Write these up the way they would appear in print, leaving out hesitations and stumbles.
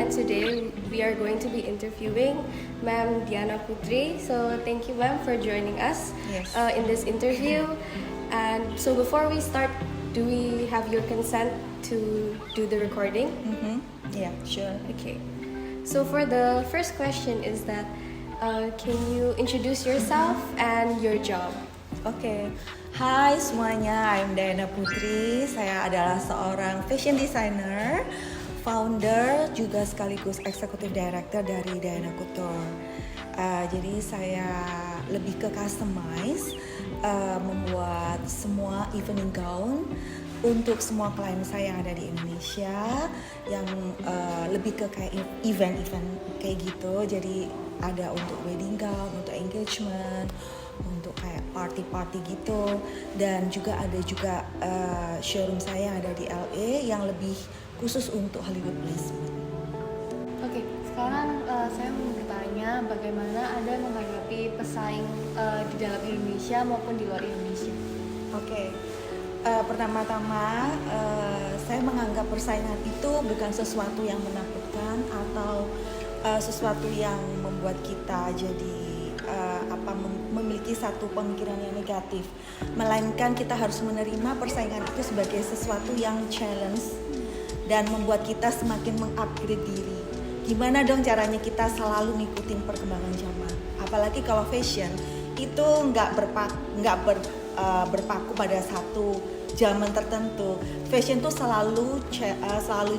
and today we are going to be interviewing Ma'am Diana Putri. So thank you, Ma'am, for joining us Yes. in this interview. And so before we start, do we have your consent to do the recording? Yeah, sure. Okay. So for the first question is that, can you introduce yourself and your job? Oke. Hai semuanya, I'm Diana Putri. Saya adalah seorang fashion designer, founder juga sekaligus executive director dari Diana Couture. Jadi saya lebih ke customize, membuat semua evening gown untuk semua klien saya yang ada di Indonesia, yang lebih ke kayak event-event kayak gitu. Jadi ada untuk wedding gown, untuk engagement, untuk kayak party-party gitu, dan juga ada juga showroom saya yang ada di LA yang lebih khusus untuk Hollywood placement. Oke, sekarang saya mau bertanya bagaimana Anda menghadapi pesaing di dalam Indonesia maupun di luar Indonesia. Oke. Pertama-tama saya menganggap persaingan itu bukan sesuatu yang menakutkan atau sesuatu yang membuat kita jadi memiliki satu pemikiran yang negatif, melainkan kita harus menerima persaingan itu sebagai sesuatu yang challenge dan membuat kita semakin mengupgrade diri. Gimana dong caranya kita selalu ngikutin perkembangan zaman, apalagi kalau fashion itu nggak berpaku pada satu zaman tertentu. Fashion tuh selalu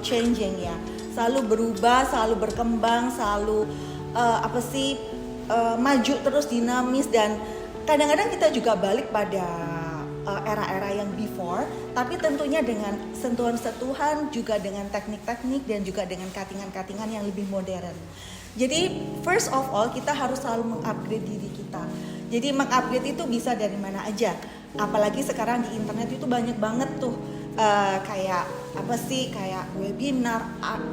changing ya, selalu berubah, selalu berkembang, selalu maju terus, dinamis, dan kadang-kadang kita juga balik pada era-era yang before, tapi tentunya dengan sentuhan-sentuhan, juga dengan teknik-teknik, dan juga dengan cuttingan-cuttingan yang lebih modern. Jadi first of all kita harus selalu mengupgrade diri kita. Jadi mengupgrade itu bisa dari mana aja, apalagi sekarang di internet itu banyak banget tuh kayak webinar,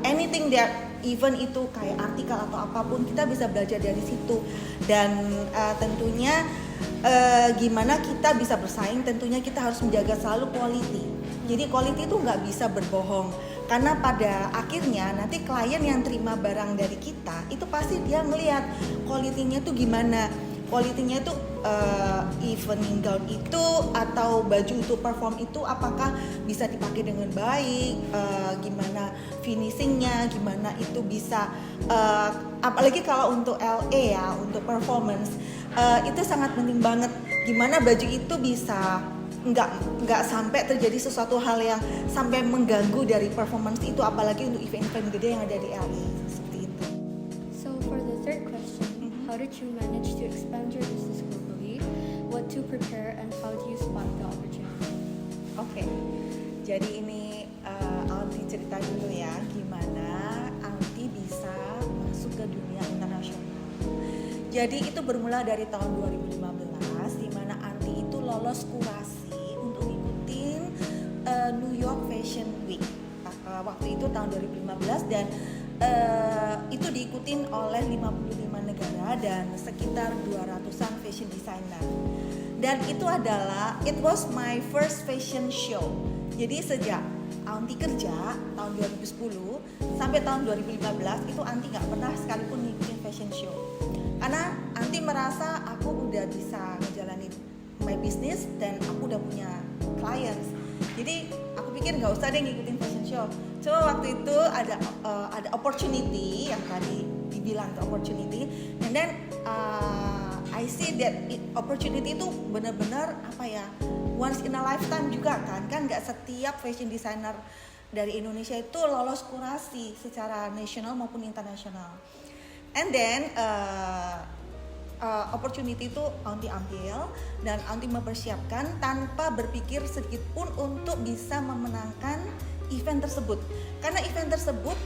anything that even itu kayak artikel atau apapun, kita bisa belajar dari situ. Dan tentunya gimana kita bisa bersaing, tentunya kita harus menjaga selalu quality. Jadi quality itu nggak bisa berbohong, karena pada akhirnya nanti klien yang terima barang dari kita itu pasti dia melihat quality-nya tuh gimana. Quality-nya itu evening gown itu atau baju untuk perform itu apakah bisa dipakai dengan baik, gimana finishingnya, gimana itu bisa apalagi kalau untuk LA ya, untuk performance itu sangat penting banget, gimana baju itu bisa nggak sampai terjadi sesuatu hal yang sampai mengganggu dari performance itu, apalagi untuk event-event gede yang ada di LA seperti itu. So for the third question, how did you manage to expand your business globally? What to prepare and how do you spot the opportunity? Oke, jadi ini Alti cerita dulu ya, gimana Alti bisa masuk ke dunia internasional. Jadi itu bermula dari tahun 2015, di mana Alti itu lolos kurasi untuk ngikutin New York Fashion Week. Waktu itu tahun 2015, dan itu diikutin oleh 55 negara dan sekitar 200-an fashion designer. Dan itu adalah, it was my first fashion show. Jadi sejak Anti kerja tahun 2010 sampai tahun 2015 itu Anti nggak pernah sekalipun ngikutin fashion show. Karena Anti merasa aku udah bisa ngejalanin my business dan aku udah punya clients. Jadi aku pikir nggak usah deh ngikutin fashion show. Cuma waktu itu ada opportunity yang tadi dibilang ke opportunity, and then I see that opportunity itu benar-benar once in a lifetime juga kan nggak setiap fashion designer dari Indonesia itu lolos kurasi secara nasional maupun internasional. And then opportunity itu Aunty ambil dan Aunty mempersiapkan tanpa berpikir sedikit pun untuk bisa memenangkan event tersebut. Karena event tersebut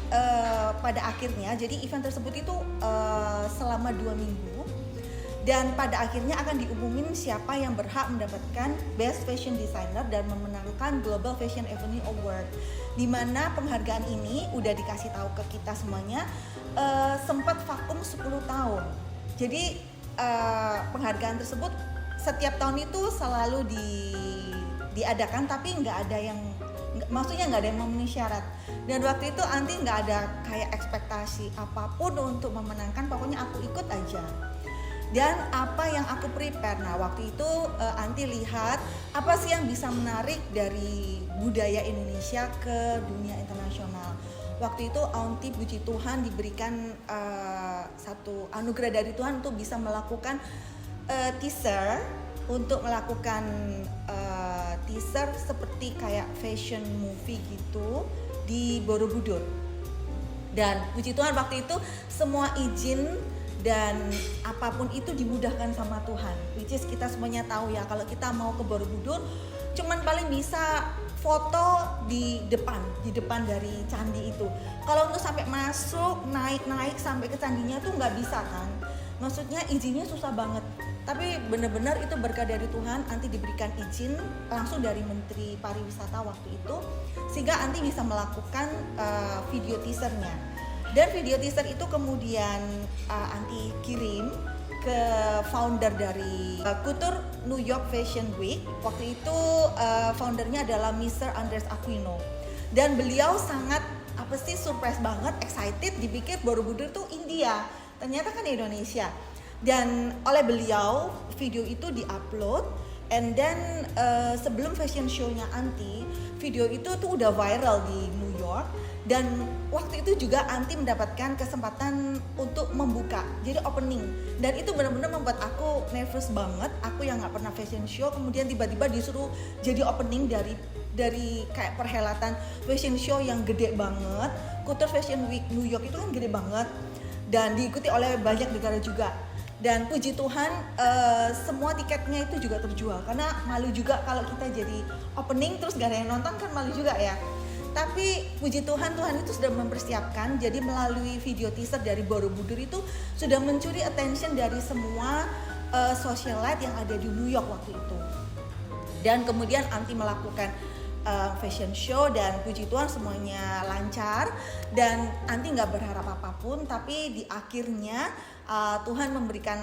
pada akhirnya, jadi event tersebut itu selama 2 minggu, dan pada akhirnya akan diumumin siapa yang berhak mendapatkan Best Fashion Designer dan memenangkan Global Fashion Avenue Award. Di mana penghargaan ini udah dikasih tahu ke kita semuanya, sempat vakum 10 tahun. Jadi penghargaan tersebut setiap tahun itu selalu diadakan, tapi nggak ada yang, maksudnya nggak ada yang memenuhi syarat. Dan waktu itu Anti nggak ada kayak ekspektasi apapun untuk memenangkan, pokoknya aku ikut aja. Dan apa yang aku prepare, nah waktu itu Anti lihat apa sih yang bisa menarik dari budaya Indonesia ke dunia internasional. Waktu itu Anti puji Tuhan diberikan satu anugerah dari Tuhan untuk bisa melakukan teaser, untuk melakukan teaser seperti kayak fashion movie gitu di Borobudur. Dan puji Tuhan waktu itu semua izin dan apapun itu dimudahkan sama Tuhan. Which is kita semuanya tahu ya, kalau kita mau ke Borobudur cuman paling bisa foto di depan dari candi itu. Kalau untuk sampai masuk, naik sampai ke candinya tuh nggak bisa kan. Maksudnya izinnya susah banget. Tapi benar-benar itu berkah dari Tuhan, Anti diberikan izin langsung dari Menteri Pariwisata waktu itu, sehingga Anti bisa melakukan video teasernya. Dan video teaser itu kemudian Anti kirim ke founder dari Couture New York Fashion Week. Waktu itu foundernya adalah Mr. Andres Aquino. Dan beliau sangat surprise banget, excited, dipikir Borobudur tuh India, ternyata kan Indonesia. Dan oleh beliau video itu diupload, and then sebelum fashion show-nya Anti, video itu tuh udah viral di New York. Dan waktu itu juga Anti mendapatkan kesempatan untuk membuka, jadi opening. Dan itu benar-benar membuat aku nervous banget. Aku yang nggak pernah fashion show, kemudian tiba-tiba disuruh jadi opening dari kayak perhelatan fashion show yang gede banget. Couture Fashion Week New York itu kan gede banget dan diikuti oleh banyak negara juga. Dan puji Tuhan semua tiketnya itu juga terjual, karena malu juga kalau kita jadi opening terus gak ada yang nonton, kan malu juga ya. Tapi puji Tuhan, Tuhan itu sudah mempersiapkan. Jadi melalui video teaser dari Borobudur itu sudah mencuri attention dari semua socialite yang ada di New York waktu itu. Dan kemudian Anti melakukan fashion show dan puji Tuhan semuanya lancar. Dan Anti nggak berharap apapun, tapi di akhirnya Tuhan memberikan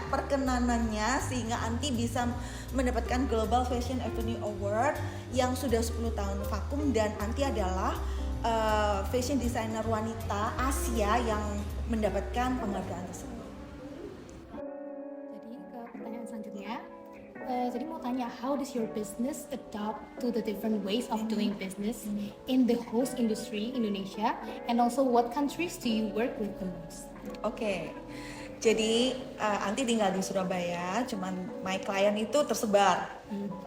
perkenanannya sehingga Anti bisa mendapatkan Global Fashion Avenue Award yang sudah 10 tahun vakum, dan Anti adalah fashion designer wanita Asia yang mendapatkan penghargaan tersebut. Jadi ke pertanyaan selanjutnya, jadi mau tanya, how does your business adapt to the different ways of doing business in the host industry Indonesia, and also what countries do you work with the most? Oke. Jadi Anti tinggal di Surabaya, cuman my client itu tersebar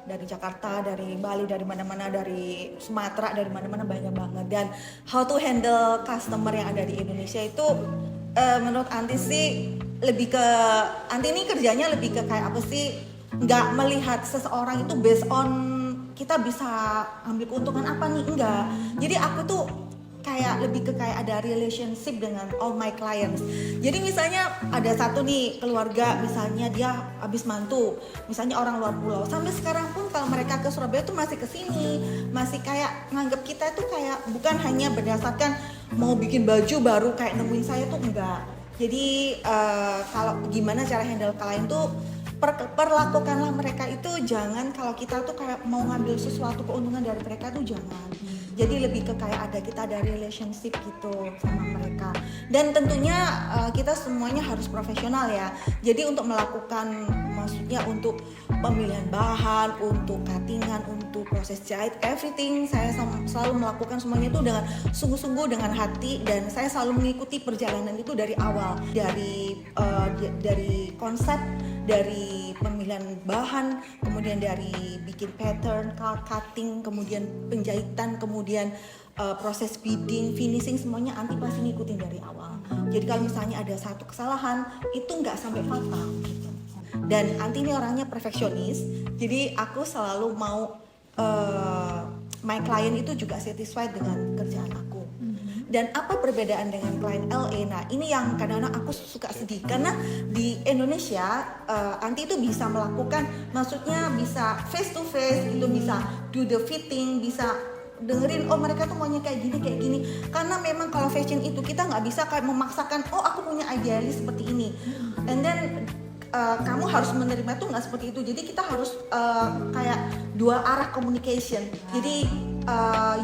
dari Jakarta, dari Bali, dari mana-mana, dari Sumatera, dari mana-mana, banyak banget. Dan how to handle customer yang ada di Indonesia itu menurut Anti sih lebih ke, Anti ini kerjanya lebih ke kayak apa sih, nggak melihat seseorang itu based on kita bisa ambil keuntungan apa nih, enggak. Jadi aku tuh kayak lebih ke kayak ada relationship dengan all my clients. Jadi misalnya ada satu nih keluarga, misalnya dia habis mantu, misalnya orang luar pulau, sampai sekarang pun kalau mereka ke Surabaya tuh masih kesini, masih kayak nganggap kita tuh kayak bukan hanya berdasarkan mau bikin baju baru kayak nemuin saya tuh, enggak. Jadi kalau gimana cara handle klien tuh, perlakukanlah mereka itu jangan kalau kita tuh kayak mau ngambil sesuatu keuntungan dari mereka tuh jangan. Jadi lebih ke kayak kita ada relationship gitu sama mereka. Dan tentunya kita semuanya harus profesional ya. Jadi untuk melakukan, maksudnya untuk pemilihan bahan, untuk cuttingan, untuk proses jahit, everything saya selalu melakukan semuanya itu dengan sungguh-sungguh, dengan hati, dan saya selalu mengikuti perjalanan itu dari awal, dari konsep, dari pemilihan bahan, kemudian dari bikin pattern, cutting, kemudian penjahitan, kemudian proses beading, finishing, semuanya Anti pasti ngikutin dari awal. Jadi kalau misalnya ada satu kesalahan itu nggak sampai fatal gitu. Dan Anti ini orangnya perfeksionis, jadi aku selalu mau my client itu juga satisfied dengan kerjaan aku. Dan apa perbedaan dengan klien LA? Nah ini yang kadang-kadang aku suka sedih, karena di Indonesia Anti itu bisa melakukan, maksudnya bisa face to face, itu bisa do the fitting, bisa dengerin oh mereka tuh maunya kayak gini. Karena memang kalau fashion itu kita nggak bisa kayak memaksakan oh aku punya idealis seperti ini, and then kamu harus menerima tuh nggak seperti itu. Jadi kita harus kayak dua arah communication. Jadi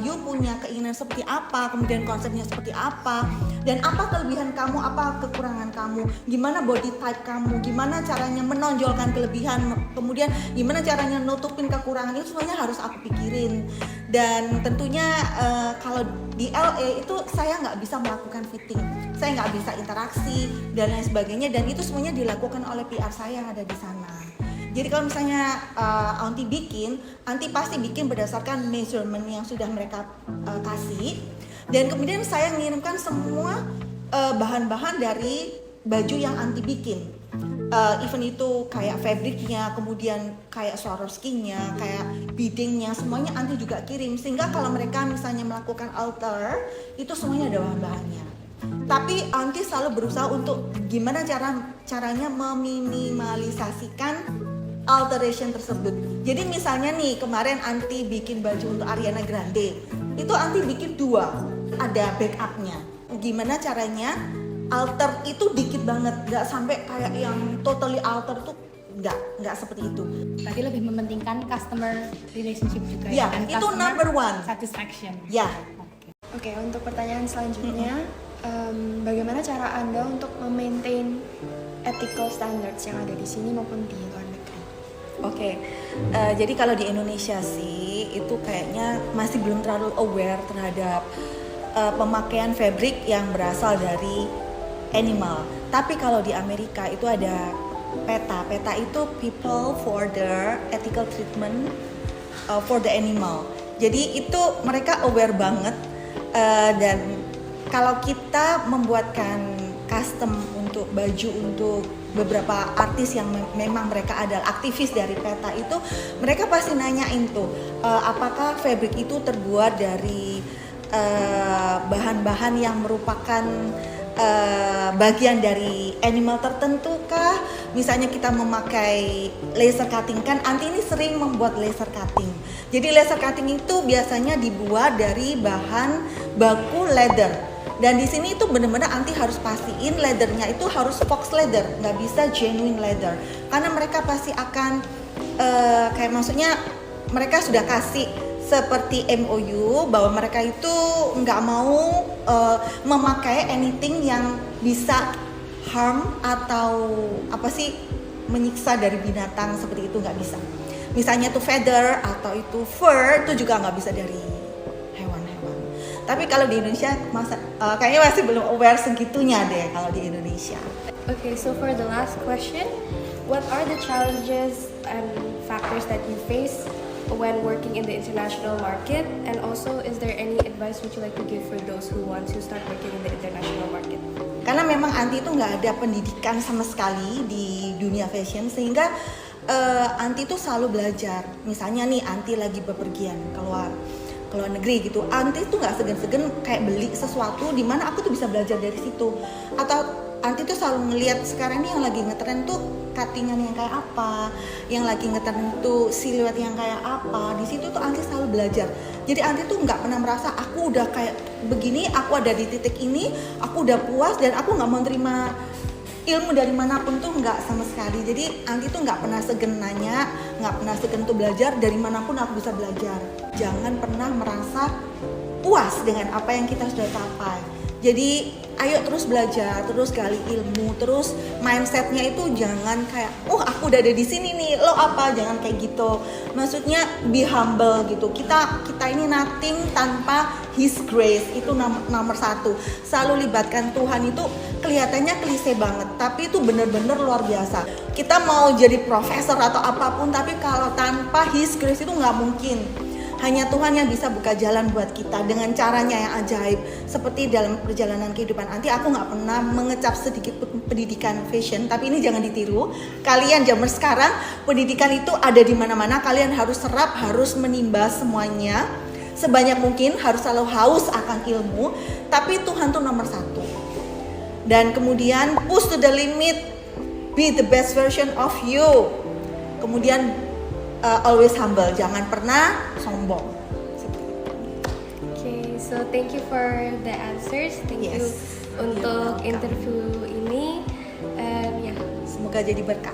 you punya keinginan seperti apa, kemudian konsepnya seperti apa, dan apa kelebihan kamu, apa kekurangan kamu, gimana body type kamu, gimana caranya menonjolkan kelebihan, kemudian gimana caranya nutupin kekurangan, itu semuanya harus aku pikirin. Dan tentunya kalau di LA itu saya nggak bisa melakukan fitting, saya nggak bisa interaksi dan lain sebagainya, dan itu semuanya dilakukan oleh PR saya yang ada di sana. Jadi kalau misalnya Aunty bikin, Aunty pasti bikin berdasarkan measurement yang sudah mereka kasih, dan kemudian saya ngirimkan semua bahan-bahan dari baju yang Aunty bikin. Even itu kayak fabriknya, kemudian kayak Swarovski-nya, kayak beading-nya, semuanya Aunty juga kirim. Sehingga kalau mereka misalnya melakukan altar, itu semuanya ada bahan-bahannya. Tapi Aunty selalu berusaha untuk gimana caranya meminimalisasikan alteration tersebut. Jadi misalnya nih kemarin Aunty bikin baju untuk Ariana Grande, itu Aunty bikin 2, ada backupnya. Gimana caranya alter itu dikit banget, nggak sampai kayak yang totally alter tuh, nggak seperti itu. Berarti lebih mementingkan customer relationship juga Ya, dan itu customer number 1. satisfaction. Ya. Oke, untuk pertanyaan selanjutnya, bagaimana cara Anda untuk memaintain ethical standards yang ada di sini maupun di luar negeri? Oke, jadi kalau di Indonesia sih itu kayaknya masih belum terlalu aware terhadap pemakaian fabric yang berasal dari animal. Tapi kalau di Amerika itu ada PETA. PETA itu People for the Ethical Treatment for the Animal. Jadi itu mereka aware banget, dan kalau kita membuatkan custom untuk baju untuk beberapa artis yang memang mereka adalah aktivis dari PETA itu, mereka pasti nanyain tuh apakah fabric itu terbuat dari bahan-bahan yang merupakan bagian dari animal tertentu kah? Misalnya kita memakai laser cutting, kan Aunty ini sering membuat laser cutting. Jadi laser cutting itu biasanya dibuat dari bahan baku leather. Dan di sini itu benar-benar Aunty harus pastiin leathernya itu harus fox leather, nggak bisa genuine leather. Karena mereka pasti akan kayak maksudnya mereka sudah kasih seperti MOU bahwa mereka itu nggak mau memakai anything yang bisa harm atau apa sih menyiksa dari binatang, seperti itu nggak bisa. Misalnya tuh feather atau itu fur itu juga nggak bisa dari hewan-hewan. Tapi kalau di Indonesia kayaknya masih belum aware segitunya deh kalau di Indonesia. Okay, so for the last question, what are the challenges and factors that you face when working in the international market? And also, is there any advice would you like to give for those who want to start working in the international market? Karena memang Aunty itu nggak ada pendidikan sama sekali di dunia fashion, sehingga Aunty itu selalu belajar. Misalnya nih Aunty lagi bepergian keluar negeri gitu, Aunty tuh nggak segan-segan kayak beli sesuatu di mana aku tuh bisa belajar dari situ. Atau Aunty tuh selalu ngelihat sekarang ini yang lagi ngetren tuh cuttingan yang kayak apa, yang lagi ngetren tuh siluet yang kayak apa. Di situ tuh Aunty selalu belajar. Jadi Aunty tuh nggak pernah merasa aku udah kayak begini, aku ada di titik ini, aku udah puas dan aku nggak mau terima ilmu dari manapun, tuh nggak sama sekali. Jadi Aunty tuh nggak pernah segen nanya, nggak pernah segen tuh belajar, dari manapun aku bisa belajar. Jangan pernah merasa puas dengan apa yang kita sudah capai. Jadi ayo terus belajar, terus gali ilmu, terus mindsetnya itu jangan kayak aku udah ada di sini nih, lo apa, jangan kayak gitu. Maksudnya be humble gitu. Kita ini nothing tanpa His grace, itu nomor 1. Selalu libatkan Tuhan, itu kelihatannya klise banget, tapi itu bener-bener luar biasa. Kita mau jadi profesor atau apapun, tapi kalau tanpa His grace itu nggak mungkin. Hanya Tuhan yang bisa buka jalan buat kita dengan caranya yang ajaib. Seperti dalam perjalanan kehidupan Aunty, aku gak pernah mengecap sedikit pun pendidikan fashion. Tapi ini jangan ditiru. Kalian zaman sekarang, pendidikan itu ada di mana-mana. Kalian harus serap, harus menimba semuanya. Sebanyak mungkin, harus selalu haus akan ilmu. Tapi Tuhan tuh nomor 1. Dan kemudian push to the limit. Be the best version of you. Kemudian always humble, jangan pernah sombong. Okay, so thank you for the answers. Thank you Yes, untuk welcome. interview ini. And yeah. Semoga jadi berkah.